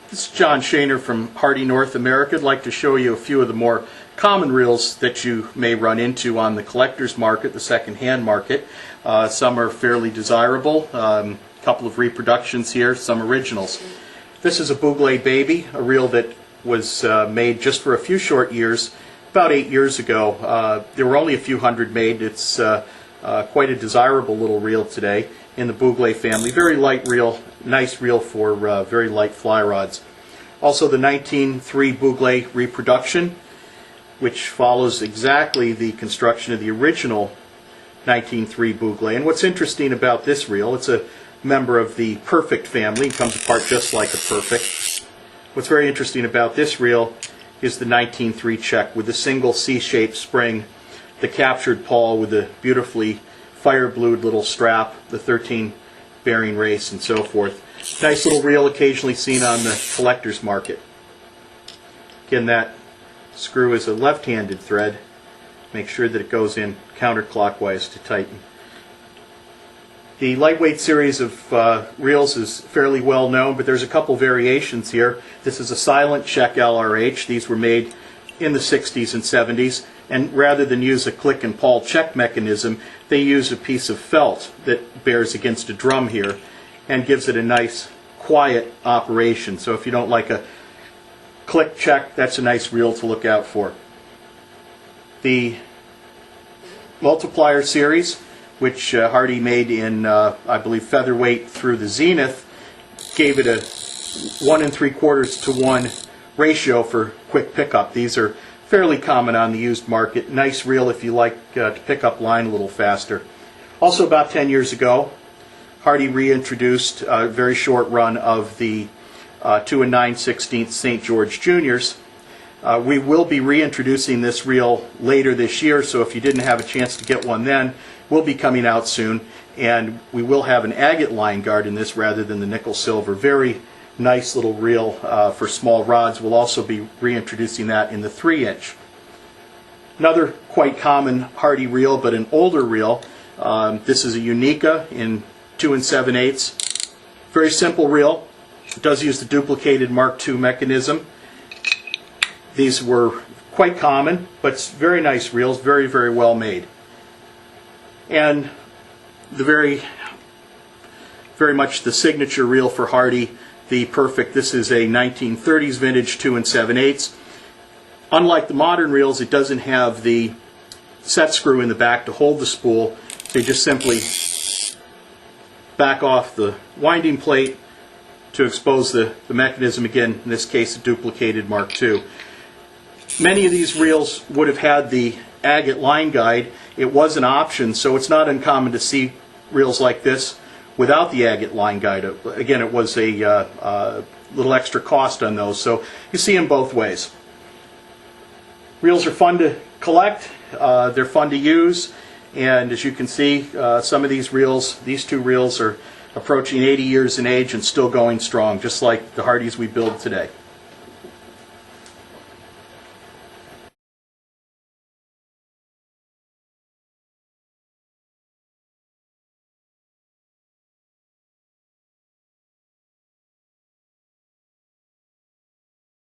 This is John Shaner from Hardy North America. I'd like to show you a few of the more common reels that you may run into on the collector's market, the second-hand market. Some are fairly desirable. A couple of reproductions here, some originals. This is a Bouglé Baby, a reel that was made just for a few short years, about 8 years ago. There were only a few hundred made. It's quite a desirable little reel today in the Bouglé family. Very light reel, nice reel for very light fly rods. Also the 1903 Bouglé reproduction, which follows exactly the construction of the original 1903 Bouglé. And what's interesting about this reel, it's a member of the Perfect family. It comes apart just like a Perfect. What's very interesting about this reel is the 1903 check with the single C-shaped spring, the captured pawl with the beautifully fire-blued little strap, the 13 bearing race, and so forth. Nice little reel occasionally seen on the collector's market. Again, that screw is a left-handed thread. Make sure that it goes in counterclockwise to tighten. The lightweight series of reels is fairly well known, but there's a couple variations here. This is a silent check LRH. These were made in the 60s and 70s, and rather than use a click and pawl check mechanism, they use a piece of felt that bears against a drum here and gives it a nice quiet operation. So if you don't like a click check, that's a nice reel to look out for. The multiplier series, which Hardy made in I believe featherweight through the Zenith, gave it a 1 3/4 to 1 ratio for quick pickup. These are fairly common on the used market. Nice reel if you like to pick up line a little faster. Also about 10 years ago, Hardy reintroduced a very short run of the 2 9/16 St. George Juniors. We will be reintroducing this reel later this year, so if you didn't have a chance to get one then, we'll be coming out soon, and we will have an agate line guard in this rather than the nickel silver. Very nice little reel for small rods. We'll also be reintroducing that in the 3-inch. Another quite common Hardy reel, but an older reel. This is a Unica in 2 7/8. Very simple reel. It does use the duplicated Mark II mechanism. These were quite common, but very nice reels, very, very well made. And the very much the signature reel for Hardy, the Perfect. This is a 1930s vintage 2 7/8. Unlike the modern reels, it doesn't have the set screw in the back to hold the spool. So you just simply back off the winding plate to expose the mechanism, again, in this case a duplicated Mark II. Many of these reels would have had the agate line guide. It was an option, so it's not uncommon to see reels like this without the agate line guide. Again, it was a little extra cost on those, so you see them both ways. Reels are fun to collect, they're fun to use, and as you can see, some of these reels, these two reels are approaching 80 years in age and still going strong, just like the Hardys we build today.